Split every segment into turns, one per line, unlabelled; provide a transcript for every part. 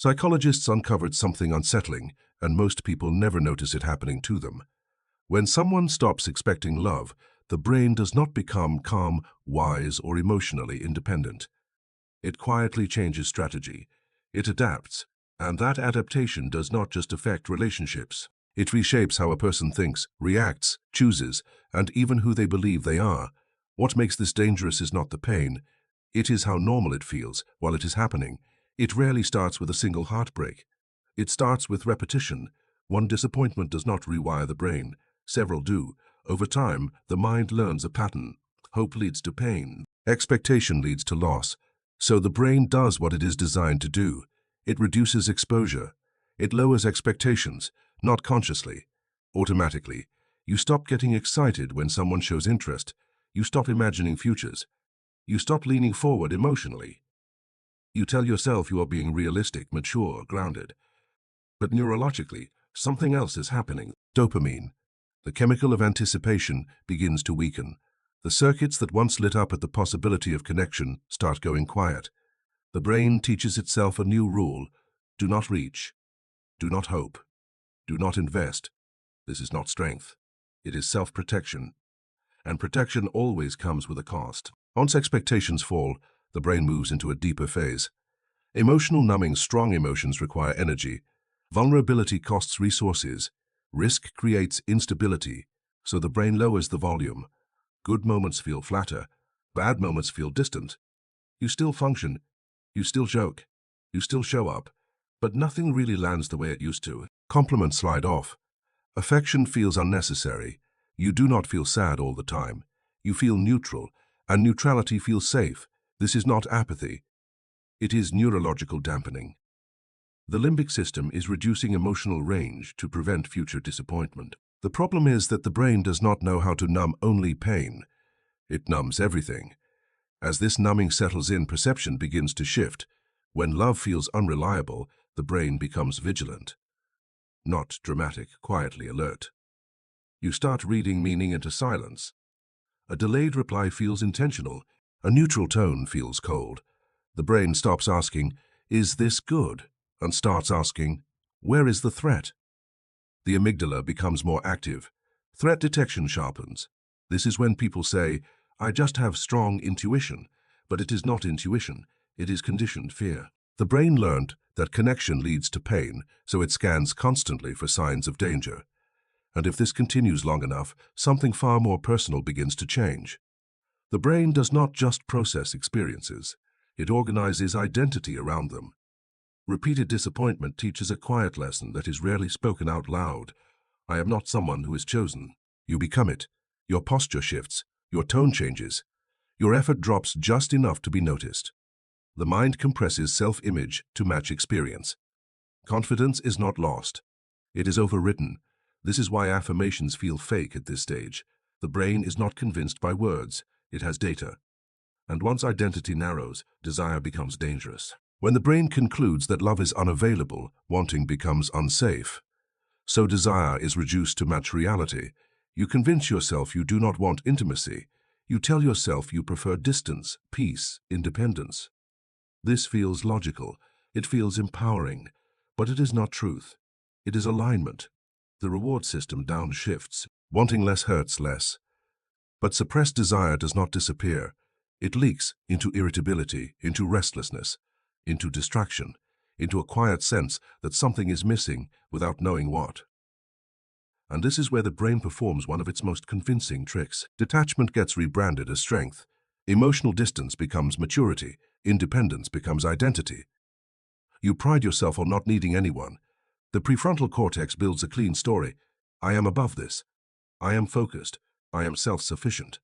Psychologists uncovered something unsettling, and most people never notice it happening to them. When someone stops expecting love, the brain does not become calm, wise, or emotionally independent. It quietly changes strategy. It adapts, and that adaptation does not just affect relationships. It reshapes how a person thinks, reacts, chooses, and even who they believe they are. What makes this dangerous is not the pain. It is how normal it feels while it is happening. It rarely starts with a single heartbreak. It starts with repetition. One disappointment does not rewire the brain. Several do. Over time, the mind learns a pattern. Hope leads to pain. Expectation leads to loss. So the brain does what it is designed to do. It reduces exposure. It lowers expectations, not consciously, automatically. You stop getting excited when someone shows interest. You stop imagining futures. You stop leaning forward emotionally. You tell yourself you are being realistic, mature, grounded. But neurologically, something else is happening. Dopamine, the chemical of anticipation, begins to weaken. The circuits that once lit up at the possibility of connection start going quiet. The brain teaches itself a new rule: do not reach, do not hope, do not invest. This is not strength. It is self-protection. And protection always comes with a cost. Once expectations fall, the brain moves into a deeper phase. Emotional numbing. Strong emotions require energy. Vulnerability costs resources. Risk creates instability, so the brain lowers the volume. Good moments feel flatter. Bad moments feel distant. You still function. You still joke. You still show up. But nothing really lands the way it used to. Compliments slide off. Affection feels unnecessary. You do not feel sad all the time. You feel neutral, and neutrality feels safe. This is not apathy. It is neurological dampening. The limbic system is reducing emotional range to prevent future disappointment. The problem is that the brain does not know how to numb only pain. It numbs everything. As this numbing settles in, perception begins to shift. When love feels unreliable, the brain becomes vigilant. Not dramatic, quietly alert. You start reading meaning into silence. A delayed reply feels intentional. A neutral tone feels cold. The brain stops asking, "Is this good?" and starts asking, "Where is the threat?" The amygdala becomes more active. Threat detection sharpens. This is when people say, "I just have strong intuition," but it is not intuition, it is conditioned fear. The brain learned that connection leads to pain, so it scans constantly for signs of danger. And if this continues long enough, something far more personal begins to change. The brain does not just process experiences, it organizes identity around them. Repeated disappointment teaches a quiet lesson that is rarely spoken out loud. I am not someone who is chosen. You become it. Your posture shifts. Your tone changes. Your effort drops just enough to be noticed. The mind compresses self-image to match experience. Confidence is not lost. It is overwritten. This is why affirmations feel fake at this stage. The brain is not convinced by words. It has data. And once identity narrows, desire becomes dangerous. When the brain concludes that love is unavailable, wanting becomes unsafe. So desire is reduced to match reality. You convince yourself you do not want intimacy. You tell yourself you prefer distance, peace, independence. This feels logical. It feels empowering. But it is not truth. It is alignment. The reward system downshifts. Wanting less hurts less. But suppressed desire does not disappear. It leaks into irritability, into restlessness, into distraction, into a quiet sense that something is missing without knowing what. And this is where the brain performs one of its most convincing tricks. Detachment gets rebranded as strength. Emotional distance becomes maturity. Independence becomes identity. You pride yourself on not needing anyone. The prefrontal cortex builds a clean story. I am above this. I am focused. I am self-sufficient.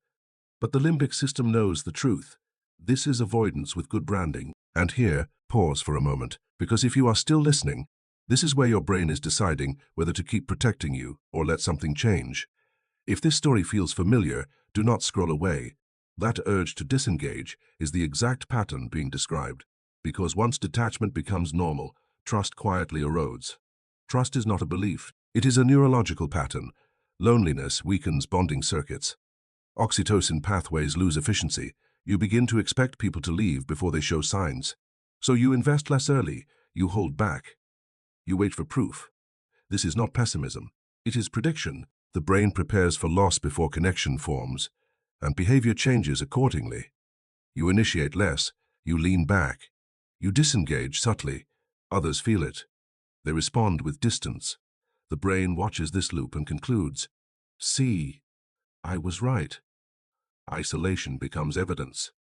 But the limbic system knows the truth. This is avoidance with good branding. And here, pause for a moment, because if you are still listening, this is where your brain is deciding whether to keep protecting you or let something change. If this story feels familiar, do not scroll away. That urge to disengage is the exact pattern being described. Because once detachment becomes normal, trust quietly erodes. Trust is not a belief. It is a neurological pattern. Loneliness weakens bonding circuits. Oxytocin pathways lose efficiency. You begin to expect people to leave before they show signs. So you invest less early. You hold back. You wait for proof. This is not pessimism. It is prediction. The brain prepares for loss before connection forms, and behavior changes accordingly. You initiate less. You lean back. You disengage subtly. Others feel it. They respond with distance. The brain watches this loop and concludes, "See, I was right." Isolation becomes evidence.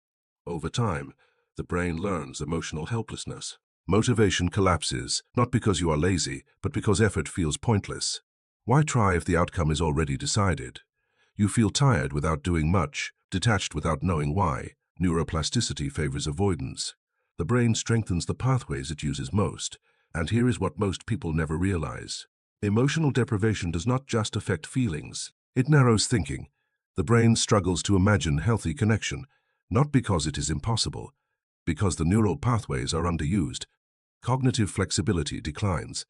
Over time, the brain learns emotional helplessness. Motivation collapses, not because you are lazy, but because effort feels pointless. Why try if the outcome is already decided? You feel tired without doing much, detached without knowing why. Neuroplasticity favors avoidance. The brain strengthens the pathways it uses most, and here is what most people never realize. Emotional deprivation does not just affect feelings, it narrows thinking. The brain struggles to imagine healthy connection, not because it is impossible, because the neural pathways are underused. Cognitive flexibility declines.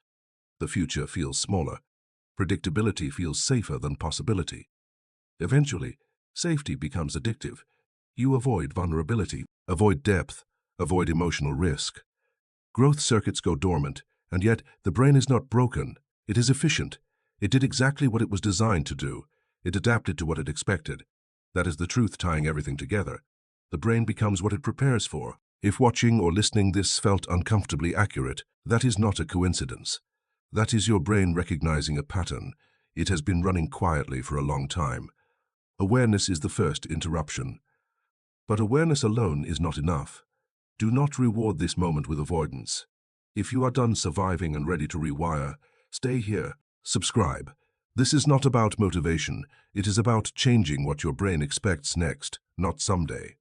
The future feels smaller. Predictability feels safer than possibility. Eventually, safety becomes addictive. You avoid vulnerability, avoid depth, avoid emotional risk. Growth circuits go dormant, and yet the brain is not broken. It is efficient. It did exactly what it was designed to do. It adapted to what it expected. That is the truth tying everything together. The brain becomes what it prepares for. If watching or listening this felt uncomfortably accurate, that is not a coincidence. That is your brain recognizing a pattern. It has been running quietly for a long time. Awareness is the first interruption. But awareness alone is not enough. Do not reward this moment with avoidance. If you are done surviving and ready to rewire, stay here. Subscribe. This is not about motivation. It is about changing what your brain expects next, not someday.